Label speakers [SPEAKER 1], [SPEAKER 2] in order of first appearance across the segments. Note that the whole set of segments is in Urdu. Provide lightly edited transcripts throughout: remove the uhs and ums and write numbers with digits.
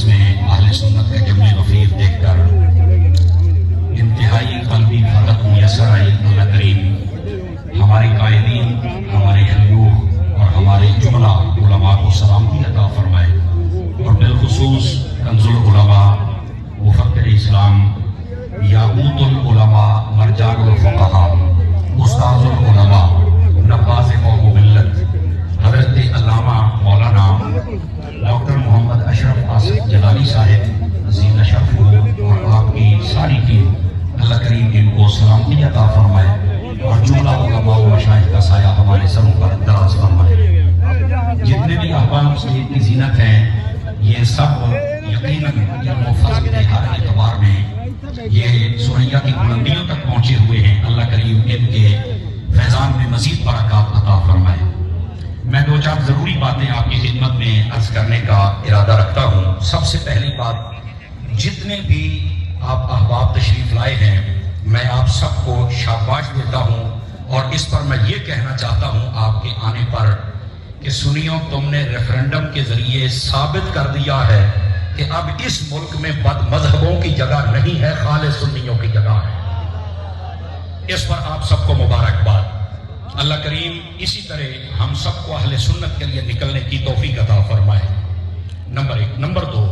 [SPEAKER 1] میں اہل سنت کا جمع غفیر دیکھ کر انتہائی قلبی فرحت میسر آئی۔ اللہ کریم ہمارے قائدین، ہمارے شیوخ اور ہمارے جملہ علماء کو سلامتی عطا فرمائے، اور بالخصوص کنز العلماء، مفکر اسلام، یاقوت العلماء، مرجان الفقہاء، استاذ العلماء، نباز قوم و ملت، حضرت علامہ مولانا ڈاکٹر محمد اشرف آصف جلالی صاحب عظیم شرف ہو، اور آپ کی ساری ٹیم، اللہ کریم ان کو سلامتی عطا فرمائے، اور جملہ علماء و مشائخ کا سایہ ہمارے سروں پر دراز فرمائے۔ جتنے بھی احباب مسجد کی زینت ہیں، یہ سب یقیناً علم و فضل کے ہر اعتبار میں یہ سریا کی بلندیوں تک پہنچے ہوئے ہیں۔ اللہ کریم ان کے فیضان میں مزید برکات عطا فرمائے۔ میں دو چار ضروری باتیں آپ کی خدمت میں عرض کرنے کا ارادہ رکھتا ہوں۔ سب سے پہلی بات، جتنے بھی آپ احباب تشریف لائے ہیں، میں آپ سب کو شاباش دیتا ہوں، اور اس پر میں یہ کہنا چاہتا ہوں آپ کے آنے پر کہ سنیوں، تم نے ریفرنڈم کے ذریعے ثابت کر دیا ہے کہ اب اس ملک میں بد مذہبوں کی جگہ نہیں ہے، خالص سنیوں کی جگہ ہے۔ اس پر آپ سب کو مبارکباد۔ اللہ کریم اسی طرح ہم سب کو اہل سنت کے لیے نکلنے کی توفیق عطا فرمائے۔ نمبر ایک۔ نمبر دو،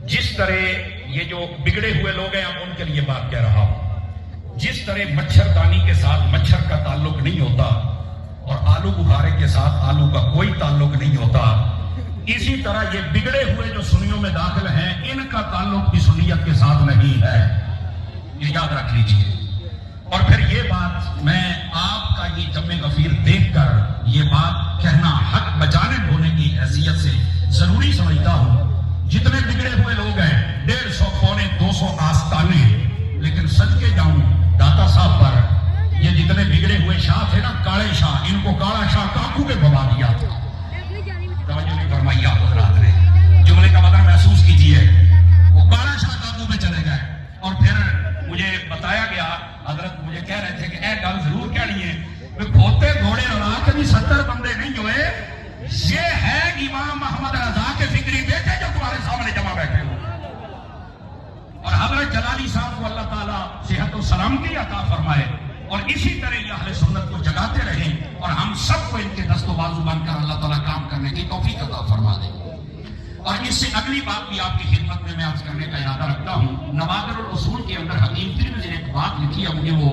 [SPEAKER 1] جس طرح یہ جو بگڑے ہوئے لوگ ہیں، اب ان کے لیے بات کہہ رہا ہوں، جس طرح مچھردانی کے ساتھ مچھر کا تعلق نہیں ہوتا اور آلو بخارے کے ساتھ آلو کا کوئی تعلق نہیں ہوتا، اسی طرح یہ بگڑے ہوئے جو سنیوں میں داخل ہیں، ان کا تعلق بھی سنیت کے ساتھ نہیں ہے، یہ یاد رکھ لیجئے۔ اور پھر یہ بات میں آپ کا یہ جمع غفیر دیکھ کر یہ بات کہنا حق بجانب ہونے کی حیثیت سے ضروری سمجھتا ہوں۔ جتنے بگڑے ہوئے لوگ ہیں، 150 پونے 200 آستانے، لیکن سچ کے جاؤں داتا صاحب پر یہ جتنے بگڑے ہوئے شاہ تھے نا، کاڑے شاہ، ان کو کاڑا شاہ کانکو کے بھگا دیا تھا۔ توجہ نہیں فرمائی آپ حضرات نے، جملے کا مطلب محسوس کیجئے، وہ کاڑا شاہ کانکو میں چلے گئے۔ اور پھر مجھے بتایا گیا، حضرت مجھے کہہ رہے تھے کہ اے گل ضرور کہنی ہے، کہ کھوتے گھوڑے اور آکھ بھی 70 بندے نہیں ہوئے، یہ ہے امام محمد رضا کے فکری بیٹے جو تمہارے سامنے جمع بیٹھے ہوئے۔ اور حضرت جلالی صاحب کو اللہ تعالیٰ صحت و سلامتی عطا فرمائے، اور اسی طرح یہ اہل سنت کو جگاتے رہیں، اور ہم سب کو ان کے دست و بازو بن کر اللہ تعالیٰ کام کرنے کی توفیق عطا فرما دے۔ اور اس سے اگلی بات بھی آپ کی خدمت میں عرض کرنے کا ارادہ رکھتا ہوں۔ نوادر الاصول کے اندر حکیم ترمذی نے ایک بات لکھی ہے، مجھے وہ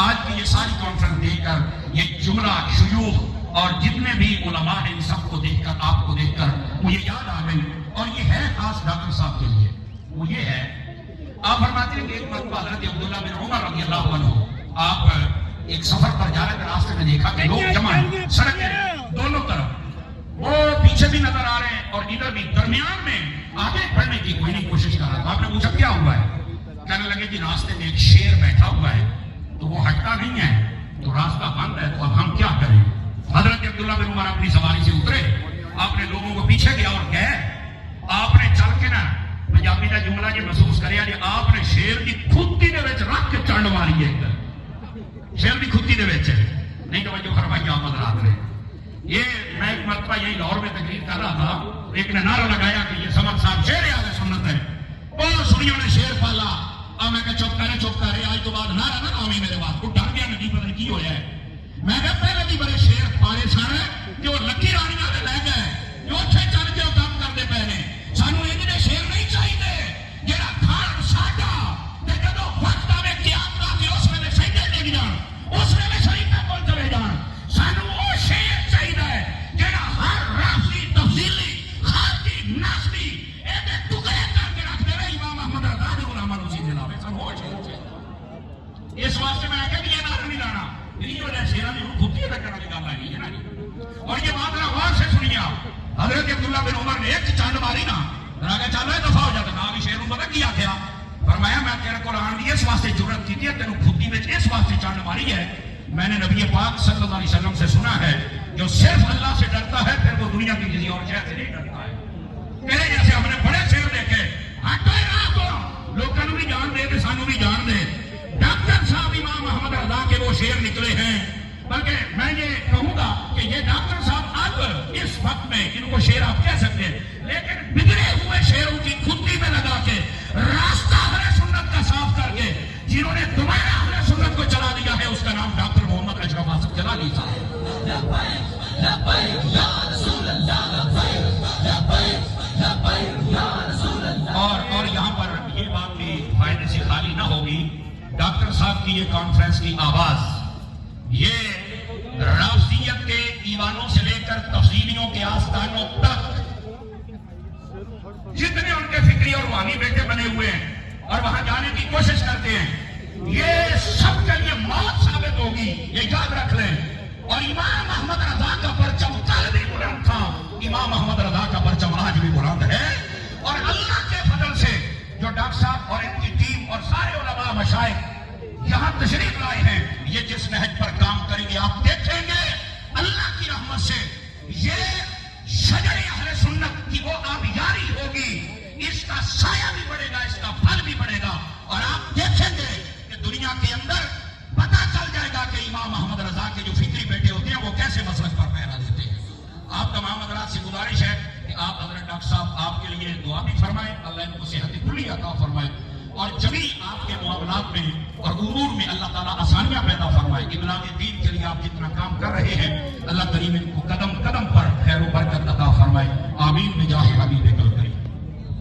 [SPEAKER 1] آج کی یہ ساری کانفرنس دیکھ کر، یہ جملہ شیوخ اور جتنے بھی علماء ہیں، ان سب کو دیکھ کر، آپ کو دیکھ کر مجھے یاد آ گئی، اور یہ ہے خاص ڈاکٹر صاحب کے لیے۔ وہ یہ ہے، آپ فرماتے ہیں کہ ایک مرتبہ حضرت عبداللہ بن عمر رضی اللہ عنہ، آپ ایک سفر پر جا رہے تھے، راستے میں دیکھا کہ لوگ جمع ہیں سڑک کے دونوں طرف، وہ پیچھے بھی نظر آ رہے ہیں اور ادھر بھی، درمیان میں آگے بڑھنے کی کوئی نہیں کوشش کر رہا تھا۔ آپ نے پوچھا کیا ہوا ہے؟ کہنے لگے کہ راستے میں ایک شیر بیٹھا ہوا ہے، تو وہ ہٹتا نہیں ہے، تو راستہ بند ہے، تو اب ہم کیا کریں؟ حضرت عبداللہ بن عمر اپنی سواری سے اترے، آپ نے لوگوں کو پیچھے کیا اور گئے، آپ نے چل کے نا، پنجابی کا جملہ یہ محسوس کریا جی، آپ نے شیر کی کھوتی دے وچ رکھ کے چنڈ ماری ہے، شیر کی کھوتی دے وچ نہیں توجہ فرمائی آپ حضرات نے۔ یہ میں ایک مرتبہ یہی لاہور میں تقریر کر رہا تھا، ایک نے نعرہ لگایا کہ یہ سمر صاحب شیر اہل سنت ہے، اور سنیوں نے شیر پالا، اور میں کہا چپ کرے، آج تو بعد نعرہ نہ آمی میرے بات کو، ڈر گیا ندی پتہ کی ہویا ہے۔ میں کہا پہلے بھی بڑے شیر پارے سارے کہ وہ لکی رانیاں نے لے گئے، جو اچھے چل کے وہ کام کرتے پہنے، سانو انجنے شیر نہیں چاہیے، جیڑا کھان ساڈا تے جدوں وقت آوے قیامت دا کہ اس ویلے سجدے ڈگ جان، اس ویلے شریعت کول چلے جان، سانو وہ شیر چاہیے جیڑا ہر رافضی تفضیلی خارجی ناسبی ایڈے ٹکڑے کر کے رکھ دے رہے امام احمد رضا دے غلاماں نوں سی دلاوے، سانو وہ شیر چاہیے۔ اس واسطے میں کہا کہ یہ نعرہ نہیں لانا، یہ وجہ شیراں دی خودی ادا کرنے کی گل آئی ہے نا جی۔ اور یہ بات غور سے سنیے، حضرت عبداللہ بن عمر نے ایک چانڈ ماری نا، راگا چل رہا دفاع ہو جاتا نا، بھی شیر نوں پتہ کی آکھیا، فرمایا میں تیرے کول آن دی اس واسطے جرأت کی ہے، تینوں خودی وچ اس واسطے چانڈ ماری ہے، میں نے نبی پاک صلی اللہ علیہ وسلم سے سنا ہے، جو صرف اللہ سے ڈرتا ہے پھر وہ دنیا کی کسی اور شے سے نہیں ڈرتا ہے۔ تیرے جیسے ہم نے بڑے شیر دیکھے، ہٹو راہ تو لوگوں بھی جان دے تے سانوں بھی جان دے۔ ڈاکٹر صاحب امام محمد رضا کے وہ شیر نکلے ہیں، بلکہ میں یہ کہوں گا کہ یہ ڈاکٹر صاحب اب اس وقت میں ان کو شیر آپ کہہ سکتے ہیں، لیکن بگڑے ہوئے شیروں کی صاحب کی یہ کانفرنس کی آواز یہ رافضیت کے ایوانوں سے لے کر تفصیلیوں کے آستانوں تک جتنے ان کے فکری اور روحانی بیٹے بنے ہوئے ہیں اور وہاں جانے کی کوشش کرتے ہیں، یہ سب کے لیے موت ثابت ہوگی، یہ یاد رکھ لیں۔ اور امام محمد رضا کا پرچم کل بھی بلند تھا، امام محمد رضا کا پرچم آج بھی بلند ہے، اور اللہ کے فضل سے جو ڈاکٹر صاحب اور ان کی ٹیم اور سارے علماء مشائخ یہاں تشریف لائے ہیں، یہ جس نہج پر کام کریں گے آپ دیکھیں گے اللہ کی رحمت سے یہ شجر اہل سنت کی وہ آبیاری ہوگی، اس کا سایہ بھی بڑھے گا، اس کا پھل بھی بڑھے گا، اور آپ دیکھیں گے کہ دنیا کے اندر پتہ چل جائے گا کہ امام محمد رضا کے جو فکری بیٹے ہوتے ہیں وہ کیسے مسلک پر پہرا دیتے ہیں۔ آپ تمام حضرات سے گزارش ہے کہ آپ حضرت ڈاکٹر صاحب آپ کے لیے دعا بھی فرمائیں، اللہ ان کو صحت کلی عطا فرمائے، اور جبھی آپ کے معاملات میں اور امور میں اللہ تعالیٰ آسانیاں پیدا فرمائے۔ ابلاغ دین کے لیے آپ جتنا کام کر رہے ہیں اللہ کریم ان کو